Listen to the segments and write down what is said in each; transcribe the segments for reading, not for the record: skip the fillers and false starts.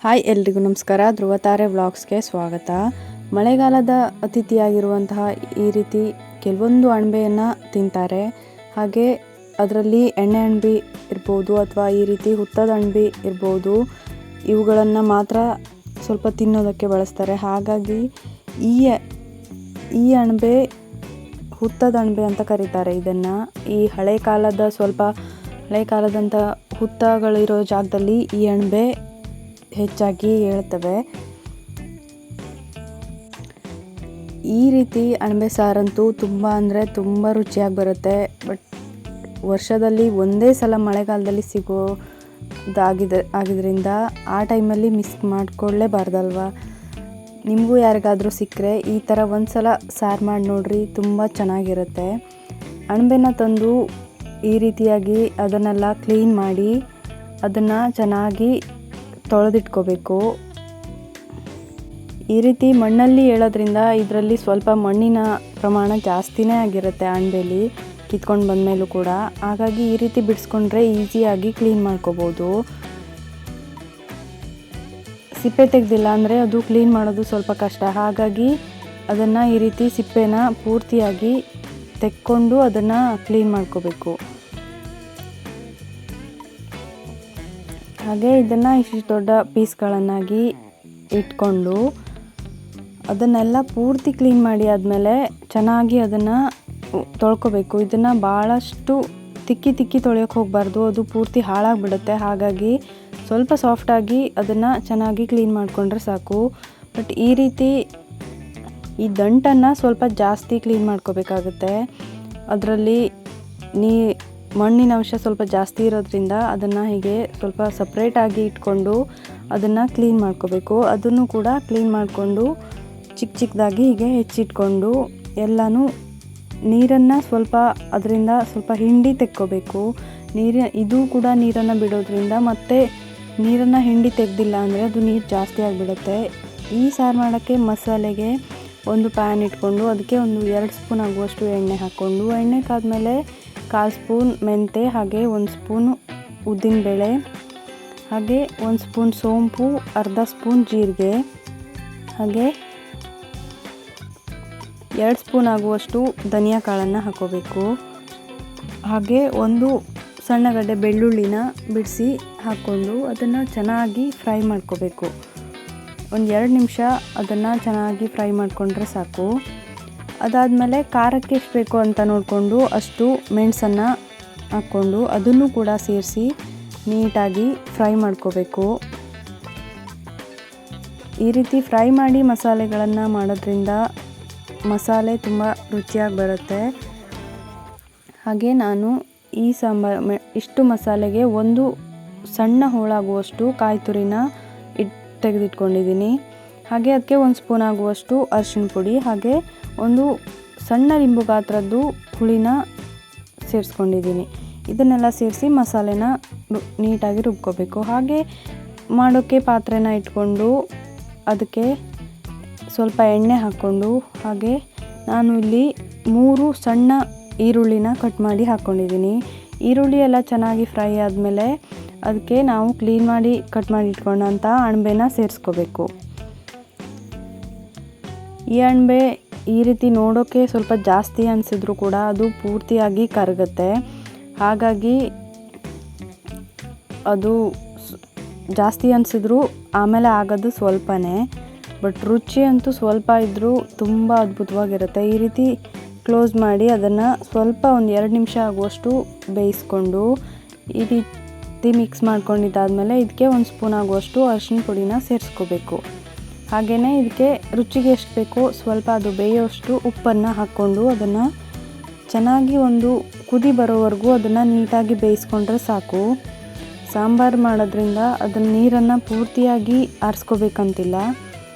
Hi ಎಲ್ರಿಗೂ ನಮಸ್ಕಾರ. ಧ್ರುವತಾರೆ ವ್ಲಾಗ್ಸ್ಗೆ ಸ್ವಾಗತ. ಮಳೆಗಾಲದ ಅತಿಥಿಯಾಗಿರುವಂತಹ ಈ ರೀತಿ ಕೆಲವೊಂದು ಅಣಬೆಯನ್ನು ತಿಂತಾರೆ. ಹಾಗೆ ಅದರಲ್ಲಿ ಎಣ್ಣೆ ಅಣಬೆ ಇರ್ಬೋದು ಅಥವಾ ಈ ರೀತಿ ಹುತ್ತದ ಅಣಬೆ ಇರ್ಬೋದು, ಇವುಗಳನ್ನು ಮಾತ್ರ ಸ್ವಲ್ಪ ತಿನ್ನೋದಕ್ಕೆ ಬಳಸ್ತಾರೆ. ಹಾಗಾಗಿ ಈ ಅಣಬೆ ಹುತ್ತದ ಅಣಬೆ ಅಂತ ಕರೀತಾರೆ ಇದನ್ನು. ಈ ಹಳೆ ಕಾಲದಂಥ ಹುತ್ತಗಳಿರೋ ಜಾಗದಲ್ಲಿ ಈ ಅಣಬೆ ಹೆಚ್ಚಾಗಿ ಹೇಳ್ತವೆ. ಈ ರೀತಿ ಅಣಬೆ ಸಾರಂತೂ ತುಂಬ ರುಚಿಯಾಗಿ ಬರುತ್ತೆ. ಬಟ್ ವರ್ಷದಲ್ಲಿ ಒಂದೇ ಸಲ ಮಳೆಗಾಲದಲ್ಲಿ ಆಗಿದ್ರಿಂದ ಆ ಟೈಮಲ್ಲಿ ಮಿಸ್ ಮಾಡ್ಕೊಳ್ಳೇಬಾರ್ದಲ್ವ. ನಿಮಗೂ ಯಾರಿಗಾದರೂ ಸಿಕ್ಕರೆ ಈ ಥರ ಒಂದು ಸಲ ಸಾರು ಮಾಡಿ ನೋಡ್ರಿ, ತುಂಬ ಚೆನ್ನಾಗಿರುತ್ತೆ. ಅಣಬೆನ ತಂದು ಈ ರೀತಿಯಾಗಿ ಅದನ್ನೆಲ್ಲ ಕ್ಲೀನ್ ಮಾಡಿ ಅದನ್ನು ಚೆನ್ನಾಗಿ ತೊಳೆದಿಟ್ಕೋಬೇಕು. ಈ ರೀತಿ ಮಣ್ಣಲ್ಲಿ ಹೇಳೋದ್ರಿಂದ ಇದರಲ್ಲಿ ಸ್ವಲ್ಪ ಮಣ್ಣಿನ ಪ್ರಮಾಣ ಜಾಸ್ತಿನೇ ಆಗಿರುತ್ತೆ ಅಣಬೆಲಿ ಕಿತ್ಕೊಂಡು ಬಂದಮೇಲೂ ಕೂಡ. ಹಾಗಾಗಿ ಈ ರೀತಿ ಬಿಡಿಸ್ಕೊಂಡ್ರೆ ಈಸಿಯಾಗಿ ಕ್ಲೀನ್ ಮಾಡ್ಕೋಬೋದು. ಸಿಪ್ಪೆ ತೆಗೆದಿಲ್ಲ ಅಂದರೆ ಅದು ಕ್ಲೀನ್ ಮಾಡೋದು ಸ್ವಲ್ಪ ಕಷ್ಟ. ಹಾಗಾಗಿ ಅದನ್ನು ಈ ರೀತಿ ಸಿಪ್ಪೆನ ಪೂರ್ತಿಯಾಗಿ ತೆಕ್ಕೊಂಡು ಅದನ್ನು ಕ್ಲೀನ್ ಮಾಡ್ಕೋಬೇಕು. ಹಾಗೆ ಇದನ್ನು ಇಷ್ಟು ದೊಡ್ಡ ಪೀಸ್ಗಳನ್ನಾಗಿ ಇಟ್ಕೊಂಡು ಅದನ್ನೆಲ್ಲ ಪೂರ್ತಿ ಕ್ಲೀನ್ ಮಾಡಿ ಆದಮೇಲೆ ಚೆನ್ನಾಗಿ ಅದನ್ನು ತೊಳ್ಕೊಬೇಕು. ಇದನ್ನು ಭಾಳಷ್ಟು ತಿಕ್ಕಿ ತೊಳೆಯೋಕ್ಕೆ ಹೋಗಬಾರ್ದು, ಅದು ಪೂರ್ತಿ ಹಾಳಾಗಿಬಿಡುತ್ತೆ. ಹಾಗಾಗಿ ಸ್ವಲ್ಪ ಸಾಫ್ಟಾಗಿ ಅದನ್ನು ಚೆನ್ನಾಗಿ ಕ್ಲೀನ್ ಮಾಡಿಕೊಂಡ್ರೆ ಸಾಕು. ಬಟ್ ಈ ರೀತಿ ಈ ದಂಟನ್ನು ಸ್ವಲ್ಪ ಜಾಸ್ತಿ ಕ್ಲೀನ್ ಮಾಡ್ಕೋಬೇಕಾಗುತ್ತೆ. ಅದರಲ್ಲಿ ಮಣ್ಣಿನ ಅಂಶ ಸ್ವಲ್ಪ ಜಾಸ್ತಿ ಇರೋದ್ರಿಂದ ಅದನ್ನು ಹೀಗೆ ಸ್ವಲ್ಪ ಸಪ್ರೇಟಾಗಿ ಇಟ್ಕೊಂಡು ಅದನ್ನು ಕ್ಲೀನ್ ಮಾಡ್ಕೋಬೇಕು. ಅದನ್ನು ಕೂಡ ಕ್ಲೀನ್ ಮಾಡಿಕೊಂಡು ಚಿಕ್ಕದಾಗಿ ಹೀಗೆ ಹೆಚ್ಚಿಟ್ಕೊಂಡು ಎಲ್ಲನೂ ನೀರನ್ನು ಅದರಿಂದ ಸ್ವಲ್ಪ ಹಿಂಡಿ ತೆಕ್ಕೋಬೇಕು. ಇದು ಕೂಡ ನೀರನ್ನು ಬಿಡೋದ್ರಿಂದ ಮತ್ತೆ ನೀರನ್ನು ಹಿಂಡಿ ತೆಗೆದಿಲ್ಲ ಅಂದರೆ ಅದು ನೀರು ಜಾಸ್ತಿ ಆಗಿಬಿಡುತ್ತೆ. ಈ ಸಾರು ಮಾಡೋಕ್ಕೆ ಮಸಾಲೆಗೆ ಒಂದು ಪ್ಯಾನ್ ಇಟ್ಕೊಂಡು ಅದಕ್ಕೆ ಒಂದು 2 ಸ್ಪೂನ್ ಆಗುವಷ್ಟು ಎಣ್ಣೆ ಹಾಕ್ಕೊಂಡು, ಎಣ್ಣೆ ಕಾದ್ಮೇಲೆ 1/4 ಸ್ಪೂನ್ ಮೆಂತೆ, ಹಾಗೆ 1 ಸ್ಪೂನು ಉದ್ದಿನಬೇಳೆ, ಹಾಗೆ 1 ಸ್ಪೂನ್ ಸೋಂಪು, ಅರ್ಧ ಸ್ಪೂನ್ ಜೀರಿಗೆ, ಹಾಗೆ 2 ಸ್ಪೂನ್ ಆಗುವಷ್ಟು ಧನಿಯಾ ಕಾಳನ್ನು ಹಾಕೋಬೇಕು. ಹಾಗೆ ಒಂದು ಸಣ್ಣ ಗಡ್ಡೆ ಬೆಳ್ಳುಳ್ಳಿನ ಬಿಡಿಸಿ ಹಾಕ್ಕೊಂಡು ಅದನ್ನು ಚೆನ್ನಾಗಿ ಫ್ರೈ ಮಾಡ್ಕೋಬೇಕು. ಒಂದು 2 ನಿಮಿಷ ಅದನ್ನು ಚೆನ್ನಾಗಿ ಫ್ರೈ ಮಾಡಿಕೊಂಡ್ರೆ ಸಾಕು. ಅದಾದಮೇಲೆ ಖಾರಕ್ಕೆ ಎಷ್ಟು ಬೇಕು ಅಂತ ನೋಡಿಕೊಂಡು ಅಷ್ಟು ಮೆಣಸನ್ನು ಹಾಕ್ಕೊಂಡು ಅದನ್ನು ಕೂಡ ಸೇರಿಸಿ ನೀಟಾಗಿ ಫ್ರೈ ಮಾಡ್ಕೋಬೇಕು. ಈ ರೀತಿ ಫ್ರೈ ಮಾಡಿ ಮಸಾಲೆಗಳನ್ನು ಮಾಡೋದ್ರಿಂದ ಮಸಾಲೆ ತುಂಬ ರುಚಿಯಾಗಿ ಬರುತ್ತೆ. ಹಾಗೆ ನಾನು ಈ ಇಷ್ಟು ಮಸಾಲೆಗೆ ಒಂದು ಸಣ್ಣ ಹೋಳಾಗುವಷ್ಟು ಕಾಯಿ ತುರಿನ ತೆಗೆದಿಟ್ಕೊಂಡಿದ್ದೀನಿ. ಹಾಗೆ ಅದಕ್ಕೆ 1 ಸ್ಪೂನ್ ಆಗುವಷ್ಟು ಅರಿಶಿಣ ಪುಡಿ, ಹಾಗೆ ಒಂದು ಸಣ್ಣ ಲಿಂಬು ಗಾತ್ರದ್ದು ಹುಳಿನ ಸೇರಿಸ್ಕೊಂಡಿದ್ದೀನಿ. ಇದನ್ನೆಲ್ಲ ಸೇರಿಸಿ ಮಸಾಲೆನ ನೀಟಾಗಿ ರುಬ್ಕೋಬೇಕು. ಹಾಗೆ ಮಾಡೋಕ್ಕೆ ಪಾತ್ರೆನ ಇಟ್ಕೊಂಡು ಅದಕ್ಕೆ ಸ್ವಲ್ಪ ಎಣ್ಣೆ ಹಾಕ್ಕೊಂಡು, ಹಾಗೆ ನಾನು ಇಲ್ಲಿ 3 ಸಣ್ಣ ಈರುಳ್ಳಿನ ಕಟ್ ಮಾಡಿ ಹಾಕ್ಕೊಂಡಿದ್ದೀನಿ. ಈರುಳ್ಳಿ ಎಲ್ಲ ಚೆನ್ನಾಗಿ ಫ್ರೈ ಆದಮೇಲೆ ಅದಕ್ಕೆ ನಾವು ಕ್ಲೀನ್ ಮಾಡಿ ಕಟ್ ಮಾಡಿ ಇಟ್ಕೊಂಡಂಥ ಅಣಬೆನ ಸೇರಿಸ್ಕೋಬೇಕು. ಈ ಅಣಬೆ ಈ ರೀತಿ ನೋಡೋಕ್ಕೆ ಸ್ವಲ್ಪ ಜಾಸ್ತಿ ಅನಿಸಿದ್ರು ಕೂಡ ಅದು ಪೂರ್ತಿಯಾಗಿ ಕರಗುತ್ತೆ. ಹಾಗಾಗಿ ಅದು ಜಾಸ್ತಿ ಅನಿಸಿದ್ರು ಆಮೇಲೆ ಆಗೋದು ಸ್ವಲ್ಪನೇ. ಬಟ್ ರುಚಿ ಅಂತೂ ಸ್ವಲ್ಪ ಇದ್ದರೂ ತುಂಬ ಅದ್ಭುತವಾಗಿರುತ್ತೆ. ಈ ರೀತಿ ಕ್ಲೋಸ್ ಮಾಡಿ ಅದನ್ನು ಸ್ವಲ್ಪ ಒಂದು 2 ನಿಮಿಷ ಆಗುವಷ್ಟು ಬೇಯಿಸ್ಕೊಂಡು ಈ ರೀತಿ ಮಿಕ್ಸ್ ಮಾಡ್ಕೊಂಡಿದ್ದಾದಮೇಲೆ ಇದಕ್ಕೆ 1 ಸ್ಪೂನ್ ಆಗುವಷ್ಟು ಅರಿಶಿಣ ಪುಡಿನ ಸೇರಿಸ್ಕೋಬೇಕು. ಹಾಗೆಯೇ ಇದಕ್ಕೆ ರುಚಿಗೆ ಎಷ್ಟು ಬೇಕೋ ಸ್ವಲ್ಪ ಅದು ಬೇಯೋಷ್ಟು ಉಪ್ಪನ್ನು ಹಾಕ್ಕೊಂಡು ಅದನ್ನು ಚೆನ್ನಾಗಿ ಒಂದು ಕುದಿ ಬರೋವರೆಗೂ ಅದನ್ನು ನೀಟಾಗಿ ಬೇಯಿಸ್ಕೊಂಡ್ರೆ ಸಾಕು. ಸಾಂಬಾರು ಮಾಡೋದ್ರಿಂದ ಅದನ್ನು ನೀರನ್ನು ಪೂರ್ತಿಯಾಗಿ ಆರಿಸ್ಕೋಬೇಕಂತಿಲ್ಲ,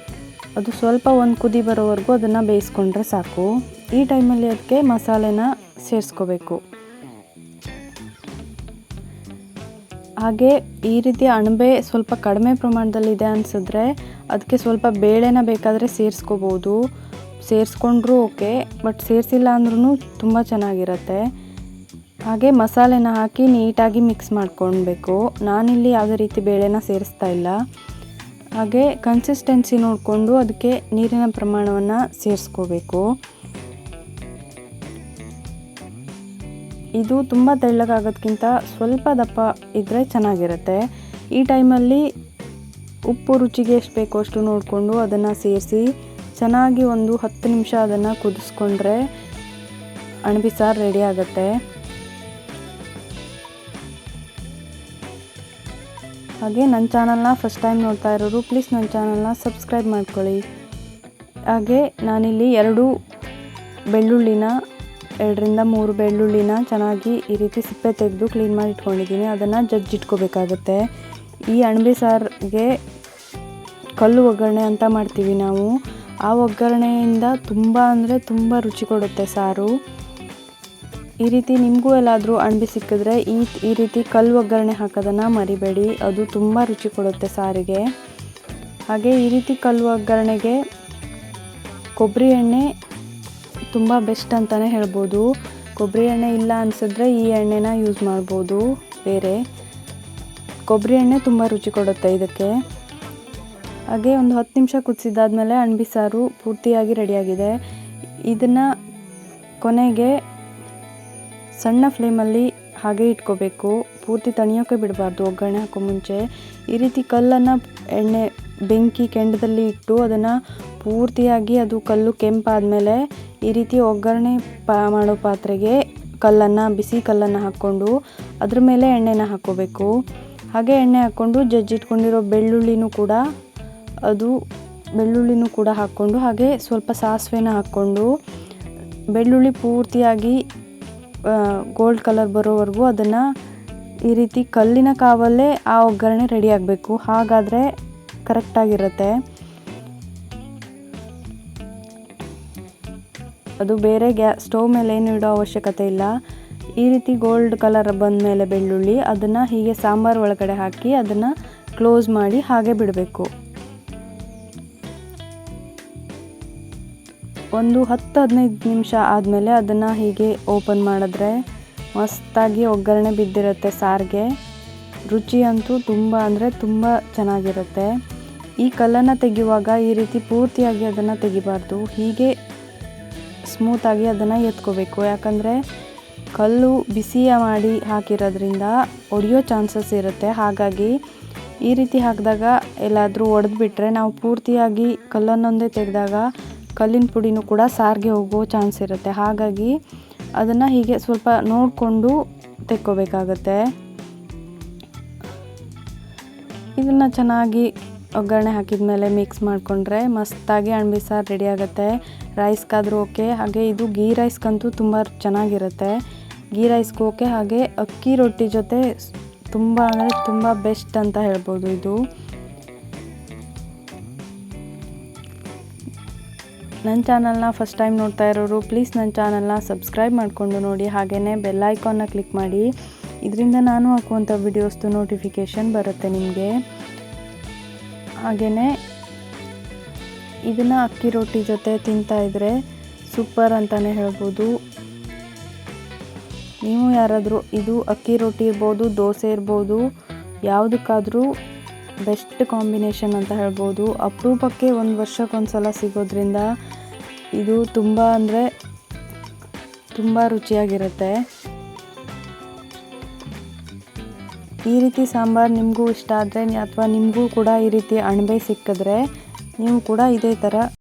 ಅದು ಸ್ವಲ್ಪ ಒಂದು ಕುದಿ ಬರೋವರೆಗೂ ಅದನ್ನು ಬೇಯಿಸ್ಕೊಂಡ್ರೆ ಸಾಕು. ಈ ಟೈಮಲ್ಲಿ ಅದಕ್ಕೆ ಮಸಾಲೆನ ಸೇರಿಸ್ಕೋಬೇಕು. ಹಾಗೆ ಈ ರೀತಿ ಅಣಬೆ ಸ್ವಲ್ಪ ಕಡಿಮೆ ಪ್ರಮಾಣದಲ್ಲಿದೆ ಅನಿಸಿದ್ರೆ ಅದಕ್ಕೆ ಸ್ವಲ್ಪ ಬೇಳೆನ ಬೇಕಾದರೆ ಸೇರಿಸ್ಕೊಂಡ್ರೂ ಓಕೆ, ಬಟ್ ಸೇರಿಸಿಲ್ಲ ಅಂದ್ರೂ ತುಂಬ ಚೆನ್ನಾಗಿರುತ್ತೆ. ಹಾಗೆ ಮಸಾಲೆನ ಹಾಕಿ ನೀಟಾಗಿ ಮಿಕ್ಸ್ ಮಾಡ್ಕೊಳ್ಬೇಕು. ನಾನಿಲ್ಲಿ ಯಾವುದೇ ರೀತಿ ಬೇಳೆನ ಸೇರಿಸ್ತಾ ಇಲ್ಲ. ಹಾಗೆ ಕನ್ಸಿಸ್ಟೆನ್ಸಿ ನೋಡಿಕೊಂಡು ಅದಕ್ಕೆ ನೀರಿನ ಪ್ರಮಾಣವನ್ನು ಸೇರಿಸ್ಕೋಬೇಕು. ಇದು ತುಂಬ ತೆಳ್ಳಗಾಗೋದಕ್ಕಿಂತ ಸ್ವಲ್ಪ ದಪ್ಪ ಇದ್ದರೆ ಚೆನ್ನಾಗಿರುತ್ತೆ. ಈ ಟೈಮಲ್ಲಿ ಉಪ್ಪು ರುಚಿಗೆ ಎಷ್ಟು ಬೇಕೋ ಅಷ್ಟು ನೋಡಿಕೊಂಡು ಅದನ್ನು ಸೇರಿಸಿ ಚೆನ್ನಾಗಿ ಒಂದು 10 ನಿಮಿಷ ಅದನ್ನು ಕುದಿಸ್ಕೊಂಡ್ರೆ ಅಣಬೆ ಸಾರು ರೆಡಿ ಆಗುತ್ತೆ. ಹಾಗೆ ನನ್ನ ಚಾನಲ್ನ ಫಸ್ಟ್ ಟೈಮ್ ನೋಡ್ತಾ ಇರೋರು ಪ್ಲೀಸ್ ನನ್ನ ಚಾನಲ್ನ ಸಬ್ಸ್ಕ್ರೈಬ್ ಮಾಡ್ಕೊಳ್ಳಿ. ಹಾಗೆ ನಾನಿಲ್ಲಿ 2 ಬೆಳ್ಳುಳ್ಳಿನ 2ರಿಂದ 3 ಬೆಳ್ಳುಳ್ಳಿನ ಚೆನ್ನಾಗಿ ಈ ರೀತಿ ಸಿಪ್ಪೆ ತೆಗೆದು ಕ್ಲೀನ್ ಮಾಡಿ ಇಟ್ಕೊಂಡಿದ್ದೀನಿ. ಅದನ್ನು ಜಜ್ಜಿಟ್ಕೋಬೇಕಾಗತ್ತೆ. ಈ ಅಣಬೆ ಸಾರಿಗೆ ಕಲ್ಲು ಒಗ್ಗರಣೆ ಅಂತ ಮಾಡ್ತೀವಿ ನಾವು. ಆ ಒಗ್ಗರಣೆಯಿಂದ ತುಂಬ ಅಂದರೆ ತುಂಬ ರುಚಿ ಕೊಡುತ್ತೆ ಸಾರು. ಈ ರೀತಿ ನಿಮಗೂ ಎಲ್ಲಾದರೂ ಅಣಬೆ ಸಿಕ್ಕಿದ್ರೆ ಈ ರೀತಿ ಕಲ್ಲು ಒಗ್ಗರಣೆ ಹಾಕೋದನ್ನು ಮರಿಬೇಡಿ, ಅದು ತುಂಬ ರುಚಿ ಕೊಡುತ್ತೆ ಸಾರಿಗೆ. ಹಾಗೆ ಈ ರೀತಿ ಕಲ್ಲು ಒಗ್ಗರಣೆಗೆ ಕೊಬ್ಬರಿ ಎಣ್ಣೆ ತುಂಬ ಬೆಸ್ಟ್ ಅಂತಲೇ ಹೇಳ್ಬೋದು. ಕೊಬ್ಬರಿ ಎಣ್ಣೆ ಇಲ್ಲ ಅನಿಸಿದ್ರೆ ಈ ಎಣ್ಣೆನ ಯೂಸ್ ಮಾಡ್ಬೋದು. ಬೇರೆ ಕೊಬ್ಬರಿ ಎಣ್ಣೆ ತುಂಬ ರುಚಿ ಕೊಡುತ್ತೆ ಇದಕ್ಕೆ. ಹಾಗೆ ಒಂದು 10 ನಿಮಿಷ ಕುದಿಸಿದಾದ್ಮೇಲೆ ಅಣಬೆ ಸಾರು ಪೂರ್ತಿಯಾಗಿ ರೆಡಿಯಾಗಿದೆ. ಇದನ್ನು ಕೊನೆಗೆ ಸಣ್ಣ ಫ್ಲೇಮಲ್ಲಿ ಹಾಗೆ ಇಟ್ಕೋಬೇಕು, ಪೂರ್ತಿ ತಣಿಯೋಕ್ಕೆ ಬಿಡಬಾರ್ದು ಒಗ್ಗರಣೆ ಹಾಕೋ ಮುಂಚೆ. ಈ ರೀತಿ ಕಲ್ಲನ್ನು ಬೆಂಕಿ ಕೆಂಡದಲ್ಲಿ ಇಟ್ಟು ಅದನ್ನು ಪೂರ್ತಿಯಾಗಿ ಅದು ಕಲ್ಲು ಕೆಂಪಾದಮೇಲೆ ಈ ರೀತಿ ಒಗ್ಗರಣೆ ಮಾಡೋ ಪಾತ್ರೆಗೆ ಬಿಸಿ ಕಲ್ಲನ್ನು ಹಾಕ್ಕೊಂಡು ಅದ್ರ ಮೇಲೆ ಎಣ್ಣೆನ ಹಾಕ್ಕೋಬೇಕು. ಹಾಗೆ ಎಣ್ಣೆ ಹಾಕ್ಕೊಂಡು ಜಜ್ಜಿಟ್ಕೊಂಡಿರೋ ಬೆಳ್ಳುಳ್ಳಿನೂ ಕೂಡ ಹಾಕ್ಕೊಂಡು ಹಾಗೆ ಸ್ವಲ್ಪ ಸಾಸಿವೆನ ಹಾಕ್ಕೊಂಡು ಬೆಳ್ಳುಳ್ಳಿ ಪೂರ್ತಿಯಾಗಿ ಗೋಲ್ಡ್ ಕಲರ್ ಬರೋವರೆಗೂ ಅದನ್ನು ಈ ರೀತಿ ಕಲ್ಲಿನ ಕಾವಲ್ಲೇ ಆ ಒಗ್ಗರಣೆ ರೆಡಿ ಆಗಬೇಕು. ಹಾಗಾದರೆ ಕರೆಕ್ಟಾಗಿರುತ್ತೆ. ಅದು ಬೇರೆ ಸ್ಟವ್ ಮೇಲೆ ಏನು ಇಡೋ ಅವಶ್ಯಕತೆ ಇಲ್ಲ. ಈ ರೀತಿ ಗೋಲ್ಡ್ ಕಲರ್ ಬಂದಮೇಲೆ ಬೆಳ್ಳುಳ್ಳಿ ಅದನ್ನು ಹೀಗೆ ಸಾಂಬಾರು ಒಳಗಡೆ ಹಾಕಿ ಅದನ್ನು ಕ್ಲೋಸ್ ಮಾಡಿ ಹಾಗೆ ಬಿಡಬೇಕು. ಒಂದು 10-15 ನಿಮಿಷ ಆದಮೇಲೆ ಅದನ್ನು ಹೀಗೆ ಓಪನ್ ಮಾಡಿದ್ರೆ ಮಸ್ತಾಗಿ ಒಗ್ಗರಣೆ ಬಿದ್ದಿರುತ್ತೆ ಸಾರಿಗೆ. ರುಚಿ ಅಂತೂ ತುಂಬ ಅಂದರೆ ತುಂಬ ಚೆನ್ನಾಗಿರುತ್ತೆ. ಈ ಕಲ್ಲನ್ನು ತೆಗೆಯುವಾಗ ಈ ರೀತಿ ಪೂರ್ತಿಯಾಗಿ ಅದನ್ನು ತೆಗಿಬಾರ್ದು, ಹೀಗೆ ಸ್ಮೂತಾಗಿ ಅದನ್ನು ಎತ್ಕೋಬೇಕು. ಯಾಕಂದರೆ ಕಲ್ಲು ಬಿಸಿಯ ಮಾಡಿ ಹಾಕಿರೋದ್ರಿಂದ ಒಡೆಯೋ ಚಾನ್ಸಸ್ ಇರುತ್ತೆ. ಹಾಗಾಗಿ ಈ ರೀತಿ ಹಾಕಿದಾಗ ಎಲ್ಲಾದರೂ ಒಡೆದ್ಬಿಟ್ರೆ ನಾವು ಪೂರ್ತಿಯಾಗಿ ಕಲ್ಲನ್ನೊಂದೇ ತೆಗೆದಾಗ ಕಲ್ಲಿನ ಪುಡಿನೂ ಕೂಡ ಸಾರಿಗೆ ಹೋಗೋ ಚಾನ್ಸ್ ಇರುತ್ತೆ. ಹಾಗಾಗಿ ಅದನ್ನು ಹೀಗೆ ಸ್ವಲ್ಪ ನೋಡಿಕೊಂಡು ತೆಕ್ಕೋಬೇಕಾಗತ್ತೆ. ಇದನ್ನು ಚೆನ್ನಾಗಿ ಒಗ್ಗರಣೆ ಹಾಕಿದ ಮೇಲೆ ಮಿಕ್ಸ್ ಮಾಡಿಕೊಂಡ್ರೆ ಮಸ್ತಾಗಿ ಅಣಬೆ ಸಾರು ರೆಡಿ ಆಗುತ್ತೆ. ರೈಸ್ಗಾದರೂ ಓಕೆ, ಹಾಗೆ ಇದು ಗೀ ರೈಸ್ಗಂತೂ ತುಂಬ ಚೆನ್ನಾಗಿರುತ್ತೆ. ಗೀ ರೈಸ್ಗೂ ಓಕೆ, ಹಾಗೆ ಅಕ್ಕಿ ರೊಟ್ಟಿ ಜೊತೆ ತುಂಬ ಅಂದರೆ ತುಂಬ ಬೆಸ್ಟ್ ಅಂತ ಹೇಳ್ಬೋದು. ಇದು ನನ್ನ ಚಾನಲ್ನ ಫಸ್ಟ್ ಟೈಮ್ ನೋಡ್ತಾ ಇರೋರು ಪ್ಲೀಸ್ ನನ್ನ ಚಾನಲ್ನ ಸಬ್ಸ್ಕ್ರೈಬ್ ಮಾಡಿಕೊಂಡು ನೋಡಿ. ಹಾಗೆಯೇ ಬೆಲ್ ಐಕಾನ್ನ ಕ್ಲಿಕ್ ಮಾಡಿ, ಇದರಿಂದ ನಾನು ಹಾಕುವಂಥ ವಿಡಿಯೋಸ್ದು ನೋಟಿಫಿಕೇಷನ್ ಬರುತ್ತೆ ನಿಮಗೆ. ಹಾಗೆಯೇ ಇದನ್ನು ಅಕ್ಕಿ ರೊಟ್ಟಿ ಜೊತೆ ತಿಂತಾಯಿದ್ರೆ ಸೂಪರ್ ಅಂತಲೇ ಹೇಳ್ಬೋದು. ನೀವು ಯಾರಾದರೂ ಇದು ಅಕ್ಕಿ ರೊಟ್ಟಿ ಇರ್ಬೋದು, ದೋಸೆ ಇರ್ಬೋದು, ಯಾವುದಕ್ಕಾದರೂ ಬೆಸ್ಟ್ ಕಾಂಬಿನೇಷನ್ ಅಂತ ಹೇಳ್ಬೋದು. ಅಪರೂಪಕ್ಕೆ ಒಂದು ವರ್ಷಕ್ಕೊಂದು ಸಲ ಸಿಗೋದ್ರಿಂದ ಇದು ತುಂಬ ಅಂದರೆ ತುಂಬ ರುಚಿಯಾಗಿರುತ್ತೆ. ಈ ರೀತಿ ಸಾಂಬಾರು ನಿಮಗೂ ಇಷ್ಟ ಆದರೆ ಅಥವಾ ನಿಮಗೂ ಕೂಡ ಈ ರೀತಿ ಅಣಬೆ ಸಿಕ್ಕಿದ್ರೆ ನೀವು ಕೂಡ ಇದೇ ಥರ